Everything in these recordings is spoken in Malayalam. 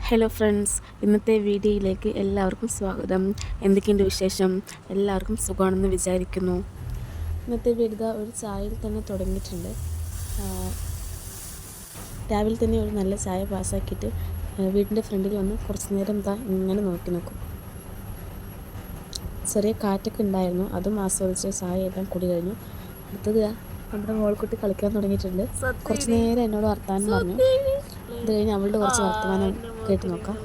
ഹലോ ഫ്രണ്ട്സ്, ഇന്നത്തെ വീഡിയോയിലേക്ക് എല്ലാവർക്കും സ്വാഗതം. എന്തൊക്കെയുണ്ട് വിശേഷം? എല്ലാവർക്കും സുഖമാണെന്ന് വിചാരിക്കുന്നു. ഇന്നത്തെ വീഡിയോ ഒരു ചായയിൽ തന്നെ തുടങ്ങിയിട്ടുണ്ട്. രാവിലെ തന്നെ ഒരു നല്ല ചായ പാസ്സാക്കിയിട്ട് വീടിൻ്റെ ഫ്രണ്ടിൽ വന്ന് കുറച്ച് നേരം ഇങ്ങനെ നോക്കും. ചെറിയ കാറ്റൊക്കെ ഉണ്ടായിരുന്നു, അതും ആസ്വദിച്ച് ചായ എല്ലാം കുടി കഴിഞ്ഞു. അടുത്തത് നമ്മുടെ മോൾക്കുട്ടി കളിക്കാൻ തുടങ്ങിയിട്ടുണ്ട്. കുറച്ച് നേരം എന്നോട് വർത്താനം പറഞ്ഞു. ഇത് കഴിഞ്ഞ് അവളുടെ കുറച്ച് വർത്തമാനം കേട്ട് നോക്കാം.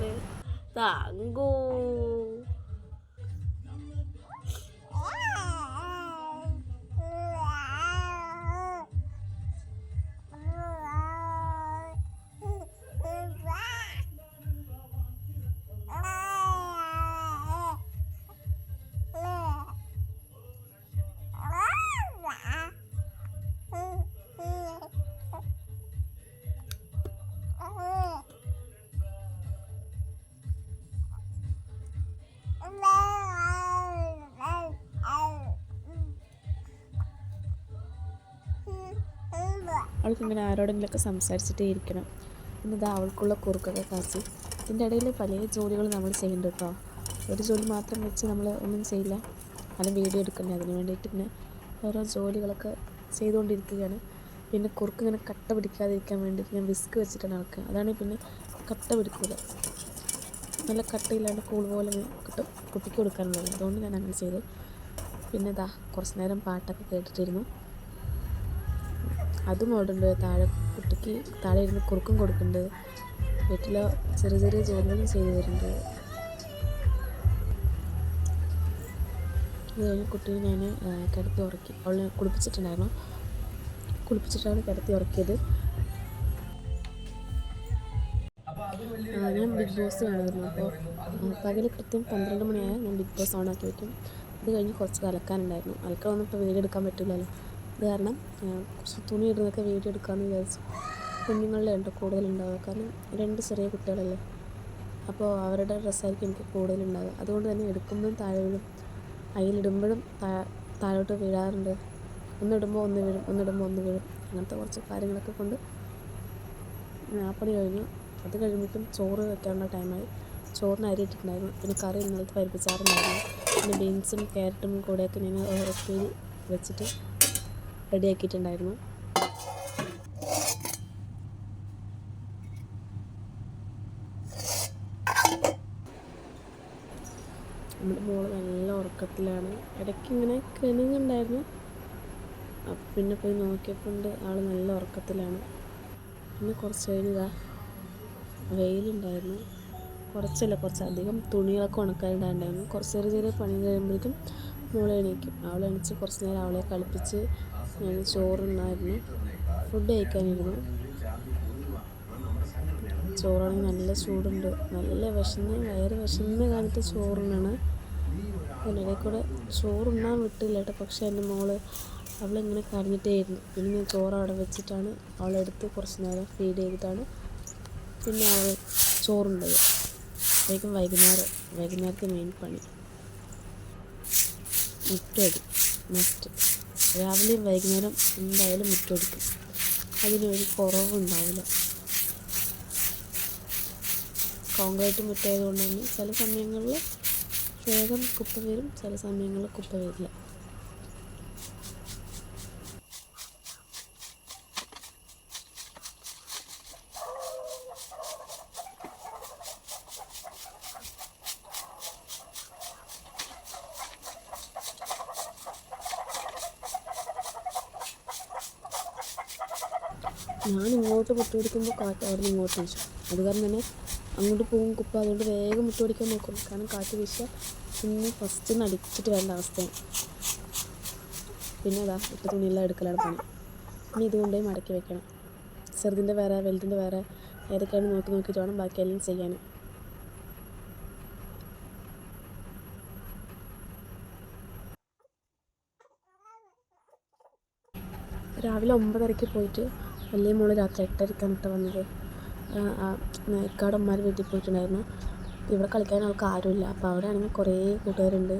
അവൾക്കിങ്ങനെ ആരോടെങ്കിലുമൊക്കെ സംസാരിച്ചിട്ടേ ഇരിക്കണം. എന്നിട്ട് അവൾക്കുള്ള കുറുക്കൊക്കെ കാച്ചി. ഇതിൻ്റെ ഇടയിൽ പല ജോലികൾ നമ്മൾ ചെയ്യുന്നുണ്ട് കേട്ടോ. ഒരു ജോലി മാത്രം വെച്ച് നമ്മൾ ഒന്നും ചെയ്യില്ല, അത് വീഡിയോ എടുക്കണ്ടേ. അതിന് വേണ്ടിയിട്ട് പിന്നെ ഓരോ ജോലികളൊക്കെ ചെയ്തുകൊണ്ടിരിക്കുകയാണ്. പിന്നെ കുറുക്ക് ഇങ്ങനെ കട്ട പിടിക്കാതിരിക്കാൻ വേണ്ടിയിട്ട് ഞാൻ വിസ്ക് വെച്ചിട്ടാണ് ഇളക്കുക. അതാണെങ്കിൽ പിന്നെ കട്ട പിടിക്കില്ല, നല്ല കട്ടയില്ലാണ്ട് കൂൾ പോലെ കുട്ടിക്ക് കൊടുക്കാനുള്ളത്. അതുകൊണ്ട് ഞാൻ അങ്ങനെ ചെയ്തു. പിന്നെ കുറച്ച് നേരം പാട്ടൊക്കെ കേട്ടിട്ടിരുന്നു. അതും ഓടുണ്ട്. കുട്ടിക്ക് താഴെ ഇരുന്ന് കുറുക്കും കൊടുക്കുന്നുണ്ട്. വീട്ടിലെ ചെറിയ ചെറിയ ജോലികളും ചെയ്തു തരുന്നുണ്ട്. ഇത് കഴിഞ്ഞ് കുട്ടീനെ ഞാൻ കിടത്തി ഉറക്കി. അവളെ കുളിപ്പിച്ചിട്ടാണ് കിടത്തി ഉറക്കിയത്. ഞാൻ ബിഗ് ബോസ് കാണുമായിരുന്നു. അപ്പോൾ പകൽ കൃത്യം 12 മണിയായ ഞാൻ ബിഗ് ബോസ് ഓണാക്കി വയ്ക്കും. ഇത് കഴിഞ്ഞ് കുറച്ച് അലക്കാനുണ്ടായിരുന്നു. അലക്കാനൊന്നും ഇപ്പോൾ വീഡിയോ എടുക്കാൻ പറ്റില്ലല്ലോ. ഇത് കാരണം കുറച്ച് തുണി ഇടുന്നതൊക്കെ വീഡിയോ എടുക്കാമെന്ന് വിചാരിച്ചു. കുഞ്ഞുങ്ങളുടെ ഉണ്ട് കൂടുതലുണ്ടാവുക, കാരണം 2 ചെറിയ കുട്ടികളല്ലേ. അപ്പോൾ അവരുടെ ഡ്രസ്സായിരിക്കും എനിക്ക് കൂടുതലുണ്ടാവുക. അതുകൊണ്ട് തന്നെ എടുക്കുമ്പോഴും താഴെ വീഴും, അതിലിടുമ്പോഴും താഴോട്ട് വീഴാറുണ്ട്. ഒന്നിടുമ്പോൾ ഒന്ന് വീഴും, ഒന്നിടുമ്പോൾ ഒന്ന് വീഴും. അങ്ങനത്തെ കുറച്ച് കാര്യങ്ങളൊക്കെ കൊണ്ട് പണി കഴിഞ്ഞു. അത് കഴിയുമ്പോഴേക്കും ചോറ് വെക്കാനുള്ള ടൈമായി. ചോറിന് അരി ഇട്ടിട്ടുണ്ടായിരുന്നു. പിന്നെ കറി ഇന്നലത്തെ പരിപ്പിച്ചാറുണ്ടായിരുന്നു. പിന്നെ ബീൻസും ക്യാരറ്റും കൂടെയൊക്കെ ഞാൻ ഉപ്പേരി വെച്ചിട്ട് റെഡിയാക്കിയിട്ടുണ്ടായിരുന്നു. നമ്മുടെ മോള് നല്ല ഉറക്കത്തിലാണ്. ഇടയ്ക്ക് ഇങ്ങനെ കിണുങ്ങുണ്ടായിരുന്നു. പിന്നെ പോയി നോക്കിയപ്പോൾ ആൾ നല്ല ഉറക്കത്തിലാണ്. പിന്നെ കുറച്ച് കഴിഞ്ഞ് വെയിലുണ്ടായിരുന്നു. കുറച്ചധികം തുണികളൊക്കെ ഉണക്കാനുണ്ടായിരുന്നു. കുറച്ച് ചെറിയ പണി കഴിയുമ്പോഴേക്കും മോളെ എണീക്കും. അവളെ എണീച്ച് കുറച്ച് നേരം അവളെ കളിപ്പിച്ച് ഞാൻ ചോറുണ്ടായിരുന്നു. ഫുഡ് കഴിക്കാനിരുന്നു. ചോറാണെങ്കിൽ നല്ല ചൂടുണ്ട്. നല്ല വയറ് വിശന്ന് കാലത്ത് ചോറുണ്ണാണ്. അതിനിടയിൽ കൂടെ ചോറുണ്ണാൻ വിട്ടില്ല കേട്ടോ. പക്ഷേ എൻ്റെ മോള് അവളിങ്ങനെ കരഞ്ഞിട്ടേയിരുന്നു. പിന്നെ ഞാൻ ചോറ് അവിടെ വെച്ചിട്ടാണ് അവളെടുത്ത് കുറച്ച് നേരം ഫീഡ് ചെയ്തിട്ടാണ് പിന്നെ അവൾ ചോറുണ്ടത്. അപ്പോഴേക്കും വൈകുന്നേരത്തെ മെയിൻ പണി മുറ്റടി മസ്റ്റ്. രാവിലെയും വൈകുന്നേരം എന്തായാലും മുറ്റടിക്കും. അതിനൊരു കുറവുണ്ടാവില്ല. കോൺക്രീറ്റ് മുറ്റായതുകൊണ്ട് തന്നെ ചില സമയങ്ങളിൽ വേഗം കുപ്പ വരും, ചില സമയങ്ങളിൽ കുപ്പ വരില്ല. ഞാൻ ഇങ്ങോട്ട് മുട്ട പിടിക്കുമ്പോൾ കാറ്റ് അവിടെ നിന്ന് ഇങ്ങോട്ട് വീശും. അത് കാരണം തന്നെ അങ്ങോട്ട് പോകും കുപ്പ. അതുകൊണ്ട് വേഗം മുട്ട പിടിക്കാൻ നോക്കും, കാരണം കാറ്റ് വീശിയാൽ പിന്നെ ഫസ്റ്റ് നിന്ന് അടിച്ചിട്ട് വരേണ്ട അവസ്ഥയാണ്. പിന്നെ ഇട്ട തുണിയെല്ലാം എടുക്കലാണ് പണി. ഇനി ഇതുകൊണ്ടേ മടക്കി വെക്കണം. ചെറുതിൻ്റെ വേറെ വലുതിൻ്റെ വേറെ ഏതൊക്കെയാണ് നോക്കിയിട്ട് വേണം ബാക്കിയെല്ലാം ചെയ്യാൻ. രാവിലെ 9:30 പോയിട്ട് വലിയ മോള് രാത്രി 8:30 വന്നത്. ഇക്കാടന്മാർ വീട്ടിൽ പോയിട്ടുണ്ടായിരുന്നു. ഇവിടെ കളിക്കാൻ അവൾക്ക് ആരുമില്ല. അപ്പോൾ അവിടെ ആണെങ്കിൽ കുറേ കൂട്ടുകാരുണ്ട്.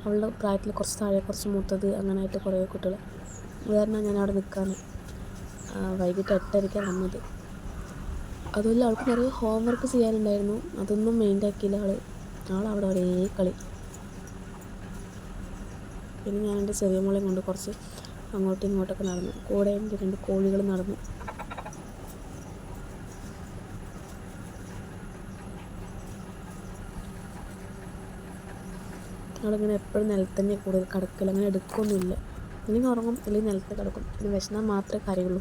അവളുടെ പ്രായത്തിൽ കുറച്ച് താഴെ, കുറച്ച് മൂത്തത്, അങ്ങനെയായിട്ട് കുറേ കുട്ടികൾ. അത് കാരണം ഞാൻ അവിടെ നിൽക്കാൻ വൈകിട്ട് 8:30 വന്നത്. അതുമല്ല അവൾക്ക് നിറയെ ഹോം വർക്ക് ചെയ്യാനുണ്ടായിരുന്നു. അതൊന്നും മൈൻഡ് ആക്കിയില്ല ആളവിടെ ഒരേ കളി. പിന്നെ ഞാൻ എൻ്റെ ചെറിയ മോളെയും കൊണ്ട് കുറച്ച് അങ്ങോട്ടും ഇങ്ങോട്ടൊക്കെ നടന്നു. കൂടെ എൻ്റെ 2 കോഴികൾ നടന്നു. ആളിങ്ങനെ എപ്പോഴും നിലത്ത് തന്നെ കൂടുതൽ കിടക്കില്ല, അങ്ങനെ എടുക്കൊന്നുമില്ല. അല്ലെങ്കിൽ ഉറങ്ങും, അല്ലെങ്കിൽ നിലത്ത് കിടക്കും. പിന്നെ വിശന്നാൽ മാത്രമേ കരയുള്ളൂ.